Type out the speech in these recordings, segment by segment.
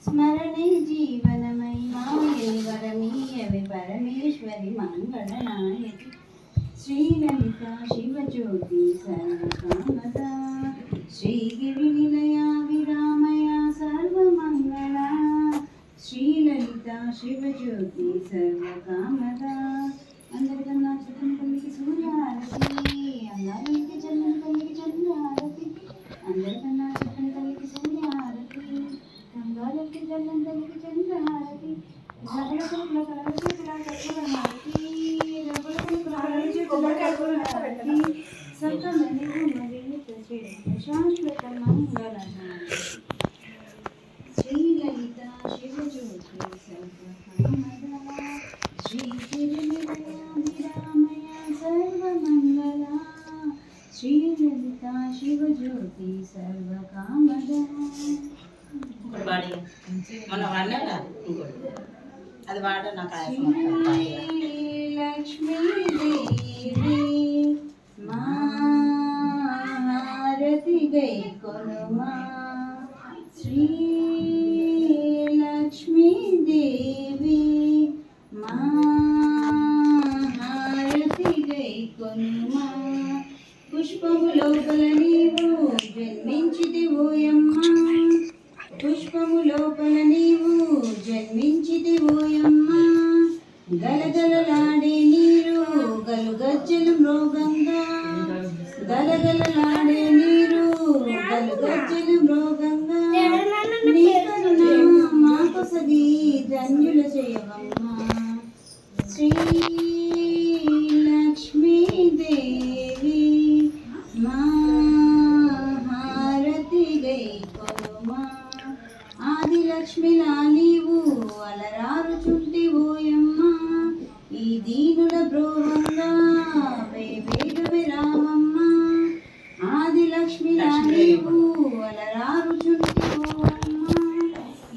స్మరణే జీవనమై మాయని వరమీయవి పరమేశ్వరి మంగళనాయకి శ్రీలలిత శివజ్యోతి సర్వకామద శ్రీగిరి నిలయ విరామయ సర్వమంగళ శ్రీలలిత శివజ్యోతి సర్వకామద అందరికన్నా చక్కని తల్లికి సూర్యారతి అన్నారికి చల్లని తల్లికి చంద్రారతి అందరికన్నా చక్కని తల్లికి సూర్యారతి గంగాలకి చల్లని తల్లికి చంద్రహారతి శాశ్వత మంగళ శ్రీలలిత శివజ్యోతి సర్వకామద శ్రీగిరినిలయాభిరామయ సర్వమంగళ శ్రీలలిత శివజ్యోతి సర్వకామద అది వాడ నాకు లక్ష్మీదేవి మారతి గై కొనుమా శ్రీ లక్ష్మీదేవి మారతి గై కొనుమా పుష్పము లోపల నీవు జన్మించితివోయమ్మ పుష్పము లోపల నీవు జన్మించితివోయమ్మ గలగలలాడే నీరు గలుగజ్జలు మృగంగా గలగలలాడే నీరు గలుగజ్జలు మృగంగా నీ కరుణ మాకు సగి ధన్యుల చేయవమ్మ శ్రీ లక్ష్మీదేవి మహారతి గై కొనుమా ఆదిలక్ష్మిలా నీవు అలరారుచుంటివోయమ్మ ఈ దీనుల బ్రోహంగా వేవేగమే రామమ్మ ఆదిలక్ష్మిలా నీవు అలరారుచుంటివోయమ్మ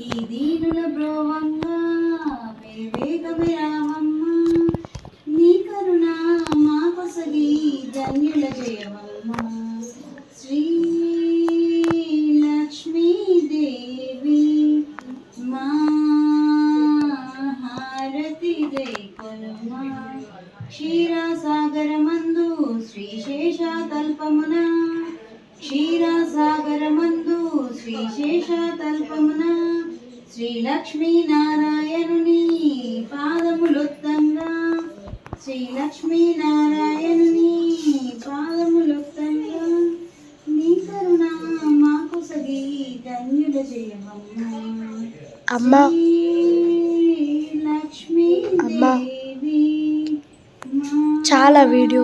ఈ దీనుల బ్రోహంగా వేవేగమే రామమ్మ నీ కరుణ మాకొసగి ధన్యుల జయమమ్మ శ్రీ లక్ష్మీదేవి మహారతి గై కొనుమా క్షీరసాగరమందు శ్రీశేషతల్పమున క్షీరసాగరమందు శ్రీశేషతల్పమున శ్రీ లక్ష్మీనారాయణుని పాదములొత్తంగా శ్రీ లక్ష్మీనారాయణుని పాదములొత్తంగా నీ కరుణ మాకు సగి ధన్యుల చేయవమ్మ అమ్మా లక్ష్మీదేవి చాలా వీడియో